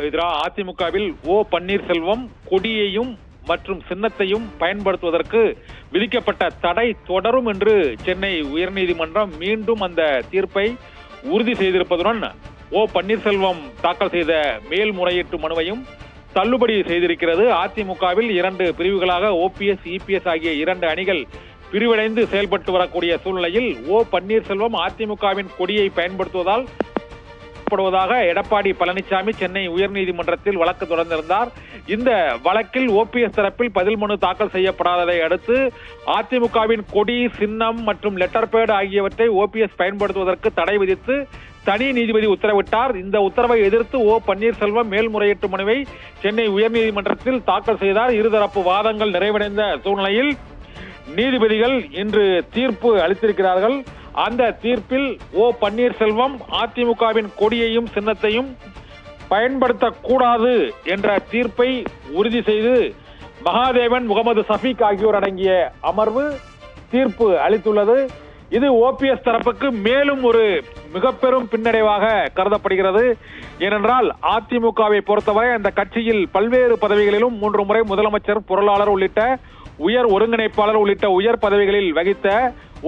எதிராக அதிமுகவில் ஓ பன்னீர்செல்வம் கொடியையும் மற்றும் சின்னத்தையும் பயன்படுத்துவதற்கு விதிக்கப்பட்ட தடை தொடரும் என்று சென்னை உயர்நீதிமன்றம் மீண்டும் அந்த தீர்ப்பை உறுதி செய்திருப்பதுடன் ஓ பன்னீர்செல்வம் தாக்கல் செய்த மேல்முறையீட்டு மனுவையும் தள்ளுபடி செய்திருக்கிறது. அதிமுகவில் 2 பிரிவுகளாக ஓபிஎஸ், இபிஎஸ் ஆகிய 2 அணிகள் பிரிவடைந்து செயல்பட்டு வரக்கூடிய சூழ்நிலையில் ஓ பன்னீர்செல்வம் அதிமுகவின் கொடியை பயன்படுத்துவதால் எடப்பாடி பழனிசாமி சென்னை உயர்நீதிமன்றத்தில் வழக்கு தொடர்ந்திருந்தார். இந்த வழக்கில் ஓபிஎஸ் தரப்பில் பதில் மனு தாக்கல் செய்யப்படாததை அடுத்து அதிமுகவின் கொடி, சின்னம் மற்றும் லெட்டர் பேட் ஆகியவற்றை ஓபிஎஸ் பயன்படுத்துவதற்கு தடை விதித்து தனி நீதிபதி உத்தரவிட்டார். இந்த உத்தரவை எதிர்த்து ஓ பன்னீர்செல்வம் மேல்முறையீட்டு மனுவை சென்னை உயர்நீதிமன்றத்தில் தாக்கல் செய்தார். இருதரப்பு வாதங்கள் நிறைவடைந்த சூழ்நிலையில் நீதிபதிகள் இன்று தீர்ப்பு அளித்திருக்கிறார்கள். அந்த தீர்ப்பில் ஓ பன்னீர்செல்வம் அதிமுகவின் கொடியையும் சின்னத்தையும் பயன்படுத்தக்கூடாது என்ற தீர்ப்பை உறுதி செய்து மகாதேவன், முகமது சஃபீக் ஆகியோர் அடங்கிய அமர்வு தீர்ப்பு அளித்துள்ளது. இது ஓபிஎஸ் தரப்புக்கு மேலும் ஒரு மிக பெரும் பின்னடைவாக கருதப்படுகிறது. ஏனென்றால் அதிமுகவை பொறுத்தவரை அந்த கட்சியில் பல்வேறு பதவிகளிலும் 3 முறை முதலமைச்சர், பொருளாளர் உள்ளிட்ட உயர் ஒருங்கிணைப்பாளர் உள்ளிட்ட உயர் பதவிகளில் வகித்த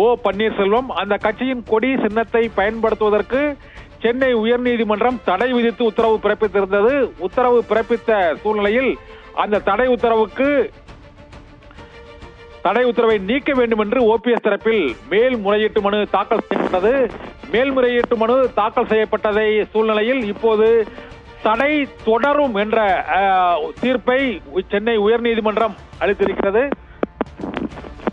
ஓ பன்னீர்செல்வம் அந்த கட்சியின் கொடி, சின்னத்தை பயன்படுத்துவதற்கு சென்னை உயர்நீதிமன்றம் தடை விதித்து உத்தரவு பிறப்பித்திருந்தது. உத்தரவு பிறப்பித்த சூழ்நிலையில் அந்த தடை உத்தரவை நீக்க வேண்டும் என்று ஓபிஎஸ் தரப்பில் மேல்முறையீட்டு மனு தாக்கல் செய்யப்பட்டது. மேல்முறையீட்டு மனு தாக்கல் செய்யப்பட்டதை சூழ்நிலையில் இப்போது தடை தொடரும் என்ற தீர்ப்பை சென்னை உயர்நீதிமன்றம் அளித்திருக்கிறது.